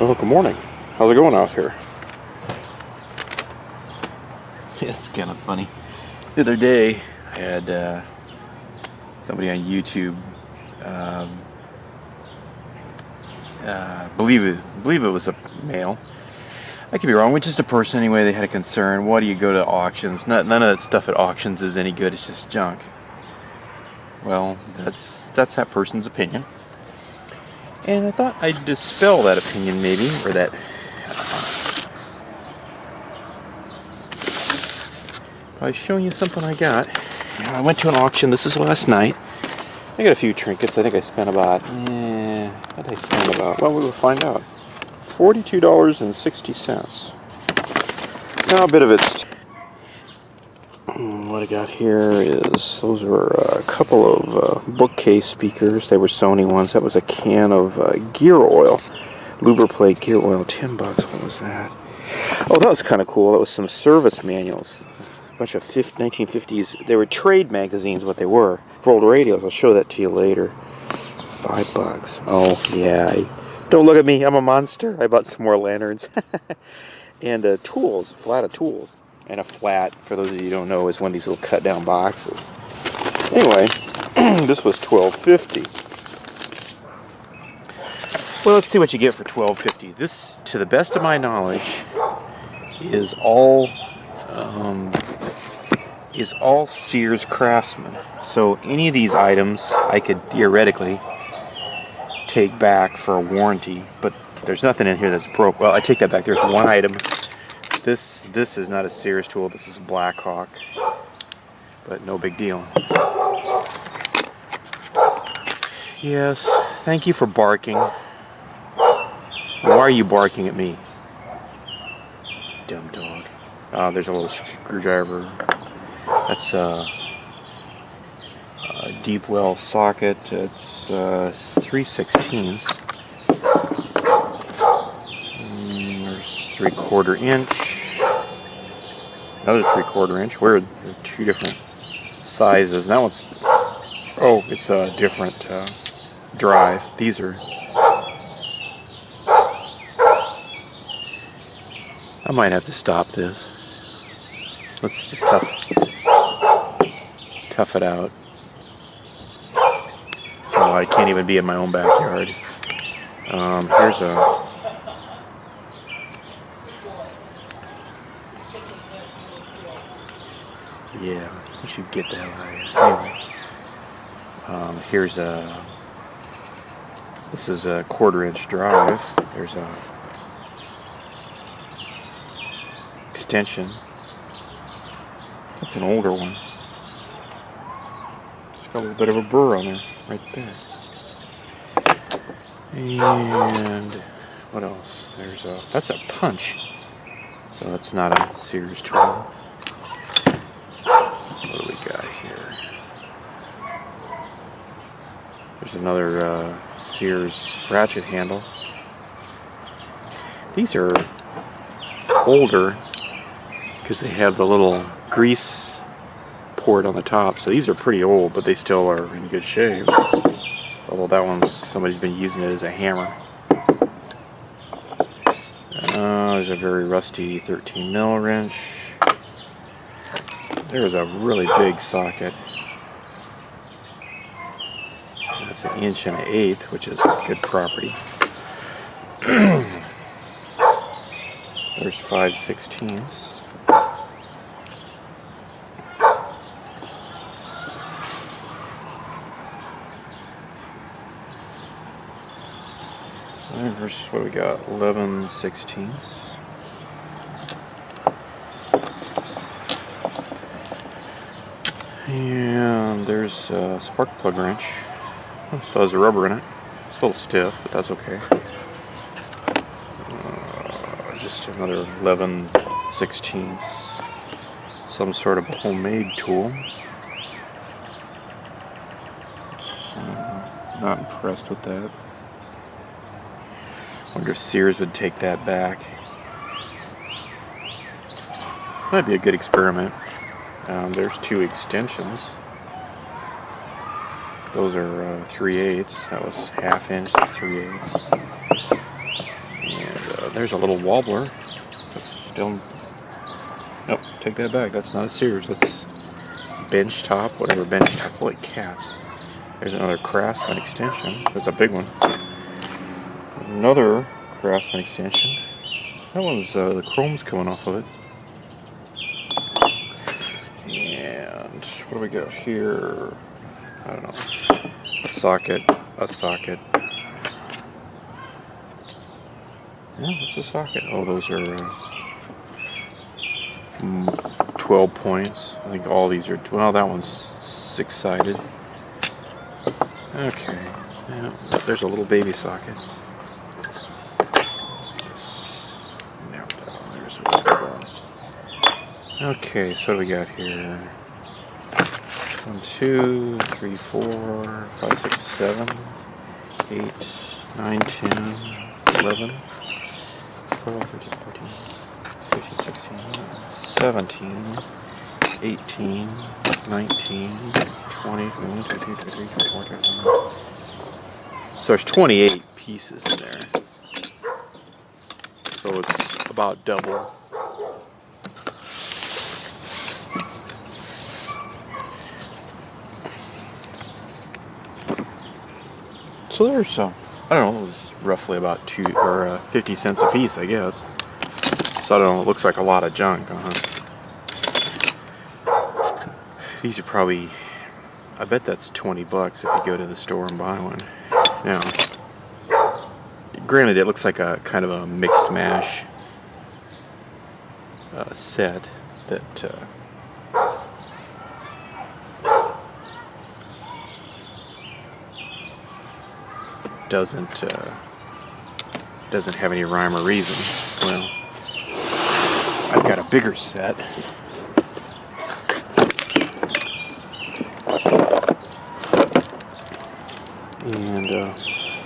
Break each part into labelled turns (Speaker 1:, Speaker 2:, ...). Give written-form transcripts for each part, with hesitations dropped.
Speaker 1: Oh, good morning. How's it going out here?
Speaker 2: It's kind of funny. The other day, I had somebody on YouTube, believe it was a male. I could be wrong, but just a person anyway. They had a concern. Why do you go to auctions? None of that stuff at auctions is any good. It's just junk. Well, that's that person's opinion. And I thought I'd dispel that opinion, maybe, or that. By showing you something I got. I went to an auction. This is last night. I got a few trinkets. I think I spent about. What did I spend about? Well, we will find out. $42.60. Now a bit of it. What I got here is those were a couple of bookcase speakers. They were Sony ones. That was a can of gear oil, Lubriplate gear oil, $10. What was that? Oh, that was kind of cool. That was some service manuals. A bunch of 1950s. They were trade magazines. What they were for old radios. I'll show that to you later. $5. Oh yeah. Don't look at me. I'm a monster. I bought some more lanterns and tools. A flat of tools. And a flat, for those of you who don't know, is one of these little cut-down boxes. Anyway, this was $12.50. Well, let's see what you get for $12.50. This, to the best of my knowledge, is all Sears Craftsman. So any of these items, I could theoretically take back for a warranty, but there's nothing in here that's broke. Well, I take that back. There's one item. This is not a Sears tool. This is a Blackhawk, but no big deal. Yes, thank you for barking. Why are you barking at me? Dumb dog. There's a little screwdriver. That's a deep well socket. It's 3/16. There's 3/4 inch. Another 3/4 inch. Where are two different sizes? That one's. Oh, it's a different drive. These are. I might have to stop this. Let's just tough it out. So I can't even be in my own backyard. Here's a. Yeah, you should get the hell out of here. Anyway, here's a. This is a 1/4 inch drive. There's a extension. That's an older one. It's got a little bit of a burr on there, right there. And what else? There's a. That's a punch. So that's not a Sears tool. What do we got here? There's another Sears ratchet handle. These are older because they have the little grease port on the top. So these are pretty old, but they still are in good shape. Although that one's, somebody's been using it as a hammer. There's a very rusty 13mm wrench. There's a really big socket. That's 1 1/8 inch, which is good property. There's 5/16. And there's, what do we got? 11/16. And there's a spark plug wrench. It still has a rubber in it. It's a little stiff, but that's okay. Just another 11/16. Some sort of homemade tool. Not impressed with that. Wonder if Sears would take that back. Might be a good experiment. There's two extensions. Those are 3/8. That was 1/2 inch to 3/8. And there's a little wobbler. That's still... Nope, take that back. That's not a Sears. That's bench top, whatever bench top. Holy cats. There's another Craftsman extension. That's a big one. Another Craftsman extension. That one's, the chrome's coming off of it. And what do we got here? I don't know. A socket. Yeah, what's a socket? Oh, those are 12 points. I think all these are, well, that one's 6-sided. Okay. Yeah, there's a little baby socket. Now, there's what I lost. Okay, so what do we got here? 1, 2, 3, 4, 5, 6, 7, 8, 9, 10, 11, 12, 13, 14, 15, 16, 17, 18, 19, 20, 21, 22, 23, 24, 25. So there's 28 pieces in there. So it's about double. So there's I don't know, it was roughly about 50 cents a piece, I guess. So I don't know, it looks like a lot of junk, These are probably, I bet that's 20 bucks if you go to the store and buy one. Now, granted, it looks like a kind of a mixed mash set that doesn't have any rhyme or reason. Well, I've got a bigger set. And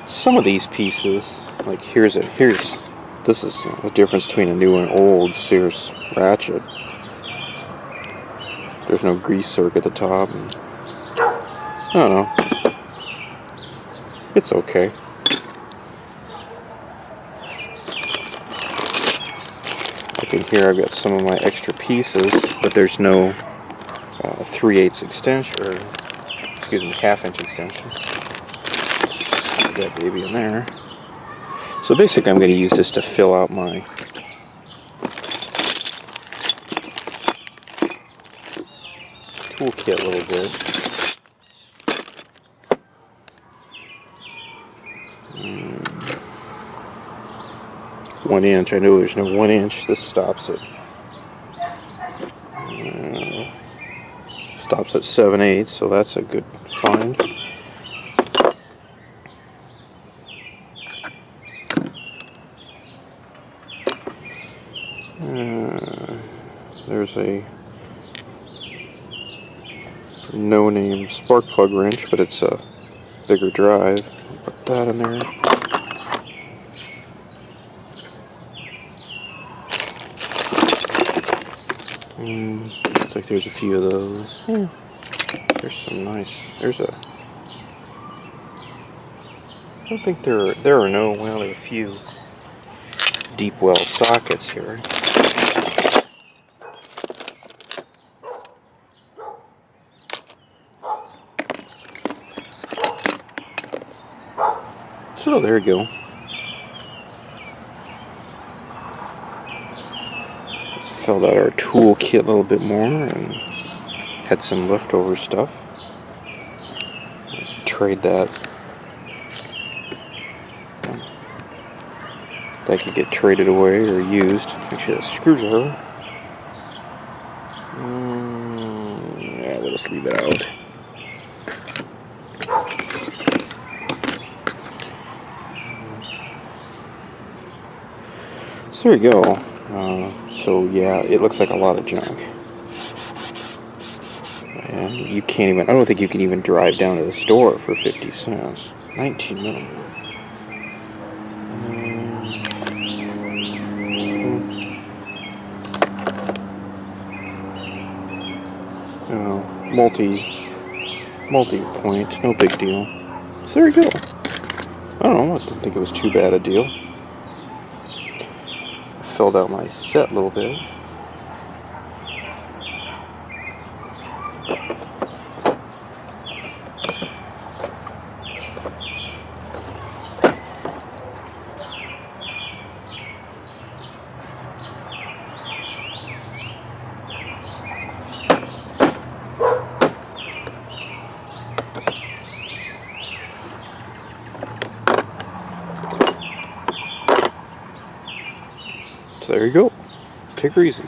Speaker 2: some of these pieces, like this is the difference between a new and old Sears ratchet. There's no grease zerk at the top. And, I don't know. It's okay. Look in here, I've got some of my extra pieces, but there's no 3/8 extension, or excuse me, 1/2-inch extension. Put that baby in there. So basically, I'm going to use this to fill out my toolkit a little bit. 1 inch. I know there's no 1 inch. This stops at 7/8, so that's a good find. There's a no-name spark plug wrench, but it's a bigger drive. Put that in there. Looks like there's a few of those. Yeah. There's some nice. There's a. I don't think there are no. Well, there are a few deep well sockets here. So there you go. Filled out our toolkit a little bit more and had some leftover stuff. Trade that. That could get traded away or used. Actually, that screwdriver. Yeah, we'll just leave it out. So there you go. So yeah, it looks like a lot of junk. And you can't even, I don't think you can even drive down to the store for 50 cents. 19 millimeter. Multi-point, no big deal. So there you go. I don't know, I didn't think it was too bad a deal. filled out my set a little bit. So there you go. Take her easy.